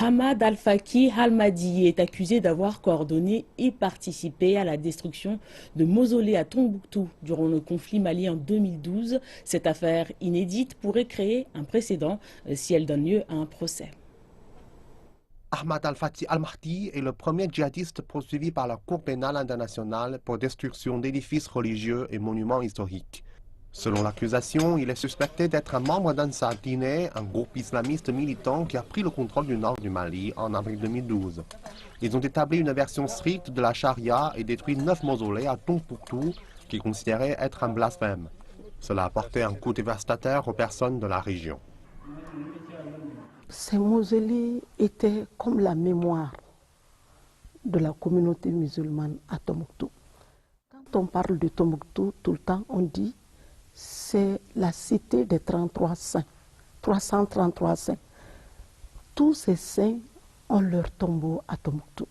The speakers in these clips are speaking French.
Hamad Al-Faki Al-Mahdi est accusé d'avoir coordonné et participé à la destruction de mausolées à Tombouctou durant le conflit malien en 2012. Cette affaire inédite pourrait créer un précédent si elle donne lieu à un procès. Ahmad Al-Faki Al-Mahdi est le premier djihadiste poursuivi par la Cour pénale internationale pour destruction d'édifices religieux et monuments historiques. Selon l'accusation, il est suspecté d'être un membre d'Ansar Dine, un groupe islamiste militant qui a pris le contrôle du nord du Mali en avril 2012. Ils ont établi une version stricte de la charia et détruit 9 mausolées à Tombouctou, qui considéraient être un blasphème. Cela a porté un coup dévastateur aux personnes de la région. Ces mausolées étaient comme la mémoire de la communauté musulmane à Tombouctou. Quand on parle de Tombouctou, tout le temps on dit c'est la cité des 33 saints, 333 saints. Tous ces saints ont leur tombeau à Tombouctou.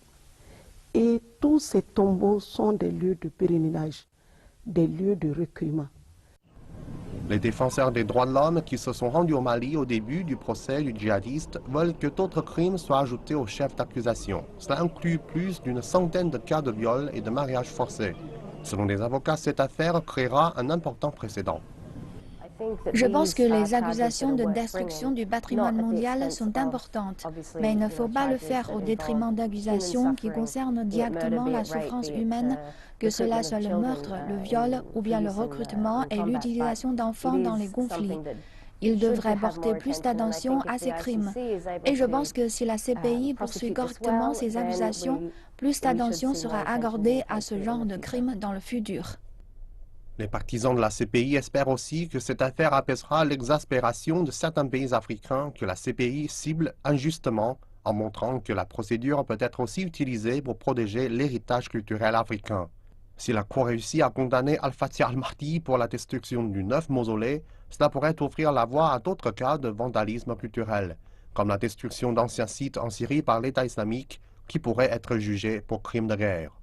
Et tous ces tombeaux sont des lieux de pèlerinage, des lieux de recueillement. Les défenseurs des droits de l'homme qui se sont rendus au Mali au début du procès du djihadiste veulent que d'autres crimes soient ajoutés au chef d'accusation. Cela inclut plus d'une centaine de cas de viol et de mariage forcé. Selon les avocats, cette affaire créera un important précédent. Je pense que les accusations de destruction du patrimoine mondial sont importantes, mais il ne faut pas le faire au détriment d'accusations qui concernent directement la souffrance humaine, que cela soit le meurtre, le viol ou bien le recrutement et l'utilisation d'enfants dans les conflits. Il devrait porter plus d'attention à ces crimes. Et je pense que si la CPI poursuit correctement ces accusations, plus d'attention sera accordée à ce genre de crimes dans le futur. Les partisans de la CPI espèrent aussi que cette affaire apaisera l'exaspération de certains pays africains que la CPI cible injustement, en montrant que la procédure peut être aussi utilisée pour protéger l'héritage culturel africain. Si la Cour réussit à condamner Al-Faki Al-Mahdi pour la destruction du 9 mausolées, cela pourrait ouvrir la voie à d'autres cas de vandalisme culturel, comme la destruction d'anciens sites en Syrie par l'État islamique, qui pourraient être jugés pour crimes de guerre.